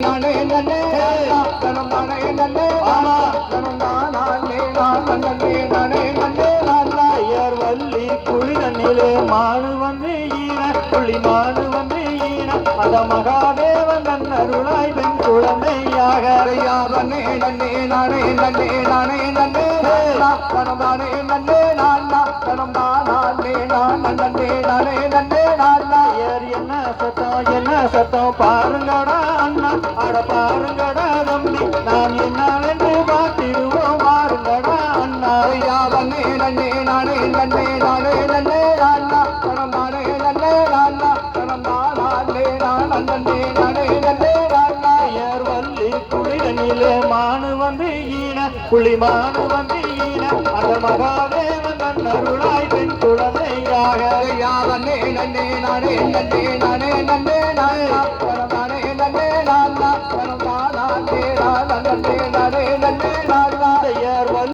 நானே நன்னே தனம் நானே நன்னே தனம் நானே நன்னே நானே நன்னே நானாயர் வள்ளி குளிரனிலே மானு வந்து ஈன புள்ளி மானு வந்து ஈன அத மகாதேவன் நன்னருளாய் பெண் குழந்தையாக நன்னே நன்னே நானே நன்னே நானே நன்னே தனம் நானே நன்னே நானா தனம் நானே நன்னே நானே நன்னே நானாயர் என்ன சத்தம் பாருங்கடா அண்ணா அட பாருங்கடா தம்பி நான் என்னவென்று பார்த்திடுவோம் பாருங்கடா அண்ணா யாவனே நன்னே நானே நன்னே நானே நன்னே நானா தனம் நானே நன்னே நானா தனம் நானே நன்னே நானே நன்னே நானாயர் வள்ளி குளிரனிலே மானு வந்து ஈன புலி மானு வந்து ஈன அந்த மகாதேவன் நன்னருளாய் பெண் குழந்தையாக யாவனே நன்னே நானே நன்னே நானே நன்னே நானா தனம் நானே நன்னே நானா தனம் நானே நன்னே